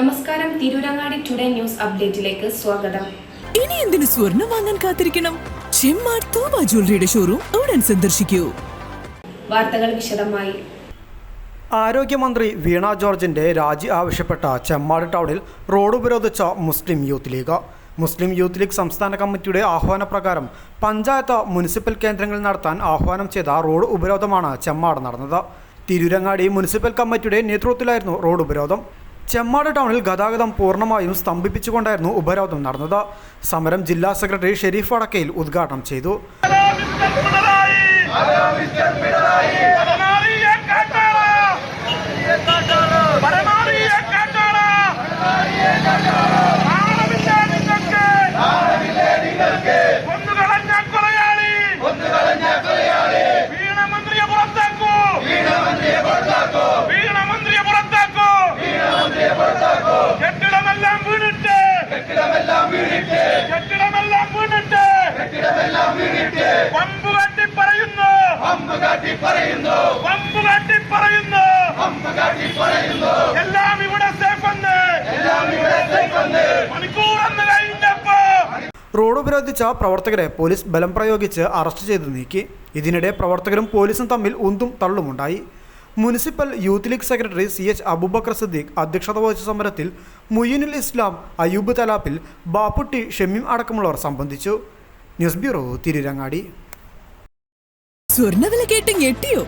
നമസ്കാരം, Tirurangadi today news അപ്ഡേറ്റിലേക്ക് സ്വാഗതം. ഇനി എന്തിനു സ്വർണം വാങ്ങാൻ കാത്തിരിക്കണം? ചെമ്മാട് തോമ ജ്വല്ലറിയുടെ ഷോറൂം ഉടൻ സന്ദർശിക്കൂ. വാർത്തകൾ വിശദമായി. ആരോഗ്യമന്ത്രി വീണ ജോർജിന്റെ രാജി ആവശ്യപ്പെട്ട ചെമ്മാട് ടൗണിൽ റോഡ് ഉപരോധിച്ച മുസ്ലിം യൂത്ത് ലീഗ്. മുസ്ലിം യൂത്ത് ലീഗ് സംസ്ഥാന കമ്മിറ്റിയുടെ ആഹ്വാനപ്രകാരം പഞ്ചായത്ത് മുനിസിപ്പൽ കേന്ദ്രങ്ങളിൽ നടത്താൻ ആഹ്വാനം ചെയ്ത റോഡ് ഉപരോധമാണ് ചെമ്മാട് നടന്നത്. തിരൂരങ്ങാടി മുനിസിപ്പൽ കമ്മിറ്റിയുടെ നേതൃത്വത്തിലായിരുന്നു റോഡ് ഉപരോധം. ചെമ്മാട് ടൗണിൽ ഗതാഗതം പൂർണ്ണമായും സ്തംഭിപ്പിച്ചുകൊണ്ടായിരുന്നു ഉപരോധം നടന്നത്. സമരം ജില്ലാ സെക്രട്ടറി ഷെരീഫ് വടക്കയിൽ ഉദ്ഘാടനം ചെയ്തു. റോഡ് ഉപരോധിച്ച പ്രവർത്തകരെ പോലീസ് ബലം പ്രയോഗിച്ച് അറസ്റ്റ് ചെയ്ത് നീക്കി. ഇതിനിടെ പ്രവർത്തകരും പോലീസും തമ്മിൽ ഉന്തും തള്ളുമുണ്ടായി. Municipal youth league secretary CH Abubakar Siddique അധ്യക്ഷത വഹിച്ച സമരത്തിൽ മുയ്യിനുൽ ഇസ്ലാം, അയ്യൂബ് തലാപ്പിൽ, ബാപ്പുട്ടി, ഷമീം അടക്കമുള്ളവർ സംബന്ധിച്ചു. News bureau, Tirurangadi. സ്വർണ്ണവില കേട്ട് ഞെട്ടിയോ?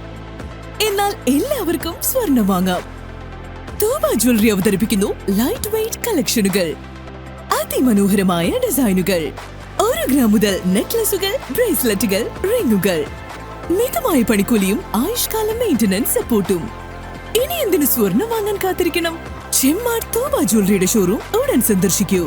എന്നാൽ എല്ലാവർക്കും സ്വർണ്ണം വാങ്ങാം. തോമ ജ്വല്ലറി അവതരിപ്പിക്കുന്നു ലൈറ്റ് വെയ്റ്റ് കളക്ഷനുകൾ, അതിമനോഹരമായ ഡിസൈനുകൾ. 1 ഗ്രാം മുതൽ നെക്ലസുകൾ, ബ്രേസ്ലെറ്റുകൾ, റിങ്ങുകൾ, മിതമായ പണിക്കൂലിയും ആയുഷ്കാല മെയിന്റനൻസ് സപ്പോർട്ടും. ഇനി എന്തിനു സ്വർണം വാങ്ങാൻ കാത്തിരിക്കണം? ചെമ്മാട് തോമ ജ്വല്ലറിയുടെ ഷോറൂം ഉടൻ സന്ദർശിക്കൂ.